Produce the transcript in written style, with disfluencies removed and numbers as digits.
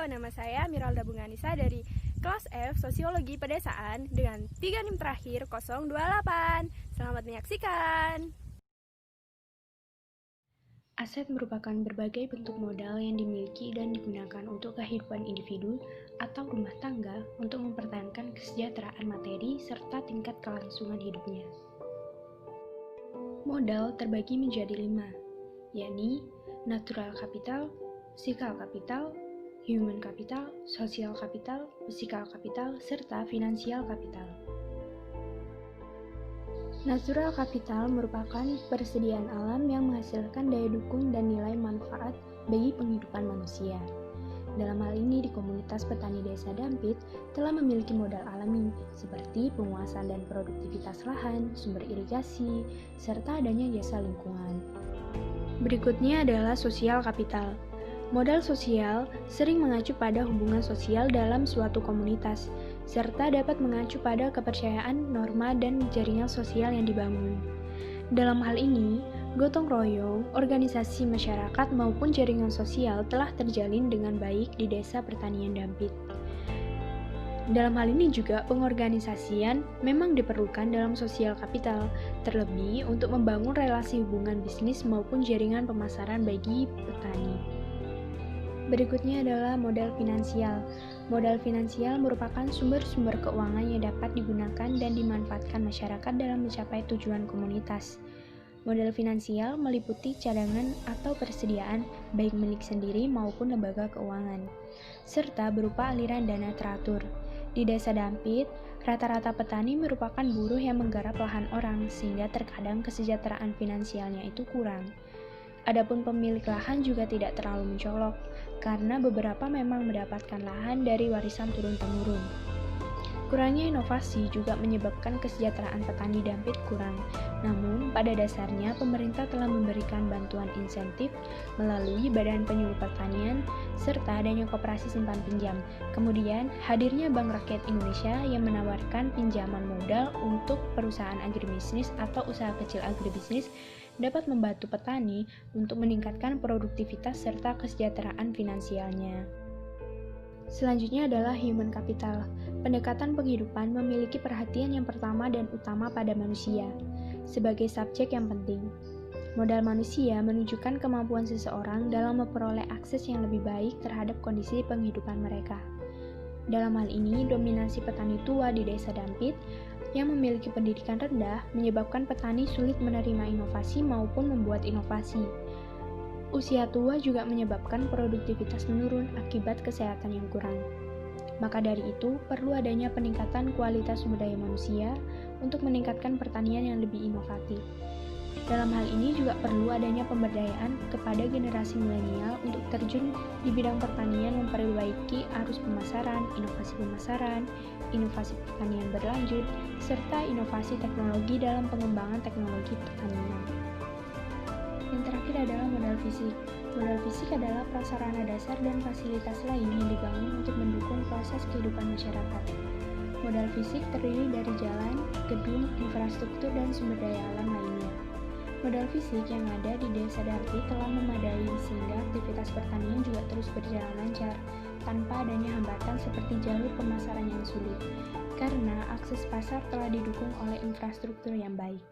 nama saya Miralda Bunganisa dari kelas F Sosiologi Pedesaan dengan 3 NIM terakhir 028. Selamat menyaksikan. Aset merupakan berbagai bentuk modal yang dimiliki dan digunakan untuk kehidupan individu atau rumah tangga untuk mempertahankan kesejahteraan materi serta tingkat kelangsungan hidupnya. Modal terbagi menjadi 5, yakni natural capital, physical capital, human capital, social capital, physical capital, serta financial capital. Natural capital merupakan persediaan alam yang menghasilkan daya dukung dan nilai manfaat bagi penghidupan manusia. Dalam hal ini, di komunitas petani desa Dampit telah memiliki modal alami seperti penguasaan dan produktivitas lahan, sumber irigasi, serta adanya jasa lingkungan. Berikutnya adalah sosial kapital. Modal sosial sering mengacu pada hubungan sosial dalam suatu komunitas, serta dapat mengacu pada kepercayaan, norma, dan jaringan sosial yang dibangun. Dalam hal ini, gotong royong, organisasi masyarakat maupun jaringan sosial telah terjalin dengan baik di Desa Pertanian Dampit. Dalam hal ini juga pengorganisasian memang diperlukan dalam sosial kapital, terlebih untuk membangun relasi hubungan bisnis maupun jaringan pemasaran bagi petani. Berikutnya adalah modal finansial. Modal finansial merupakan sumber-sumber keuangan yang dapat digunakan dan dimanfaatkan masyarakat dalam mencapai tujuan komunitas. Modal finansial meliputi cadangan atau persediaan baik milik sendiri maupun lembaga keuangan, serta berupa aliran dana teratur. Di Desa Dampit, rata-rata petani merupakan buruh yang menggarap lahan orang, sehingga terkadang kesejahteraan finansialnya itu kurang. Adapun pemilik lahan juga tidak terlalu mencolok, karena beberapa memang mendapatkan lahan dari warisan turun-temurun. Kurangnya inovasi juga menyebabkan kesejahteraan petani Dampit kurang. Namun, pada dasarnya pemerintah telah memberikan bantuan insentif melalui Badan Penyuluh Pertanian serta adanya koperasi simpan pinjam. Kemudian, hadirnya Bank Rakyat Indonesia yang menawarkan pinjaman modal untuk perusahaan agribisnis atau usaha kecil agribisnis dapat membantu petani untuk meningkatkan produktivitas serta kesejahteraan finansialnya. Selanjutnya adalah human capital. Pendekatan penghidupan memiliki perhatian yang pertama dan utama pada manusia sebagai subjek yang penting. Modal manusia menunjukkan kemampuan seseorang dalam memperoleh akses yang lebih baik terhadap kondisi penghidupan mereka. Dalam hal ini, dominasi petani tua di Desa Dampit yang memiliki pendidikan rendah menyebabkan petani sulit menerima inovasi maupun membuat inovasi. Usia tua juga menyebabkan produktivitas menurun akibat kesehatan yang kurang. Maka dari itu, perlu adanya peningkatan kualitas sumber daya manusia untuk meningkatkan pertanian yang lebih inovatif. Dalam hal ini juga perlu adanya pemberdayaan kepada generasi milenial untuk terjun di bidang pertanian, memperbaiki arus pemasaran, inovasi pertanian berlanjut, serta inovasi teknologi dalam pengembangan teknologi pertanian. Yang terakhir adalah modal fisik. Modal fisik adalah prasarana dasar dan fasilitas lain yang dibangun untuk mendukung proses kehidupan masyarakat. Modal fisik terdiri dari jalan, gedung, infrastruktur, dan sumber daya alam lainnya. Modal fisik yang ada di Desa Dampit telah memadai sehingga aktivitas pertanian juga terus berjalan lancar tanpa adanya hambatan seperti jalur pemasaran yang sulit, karena akses pasar telah didukung oleh infrastruktur yang baik.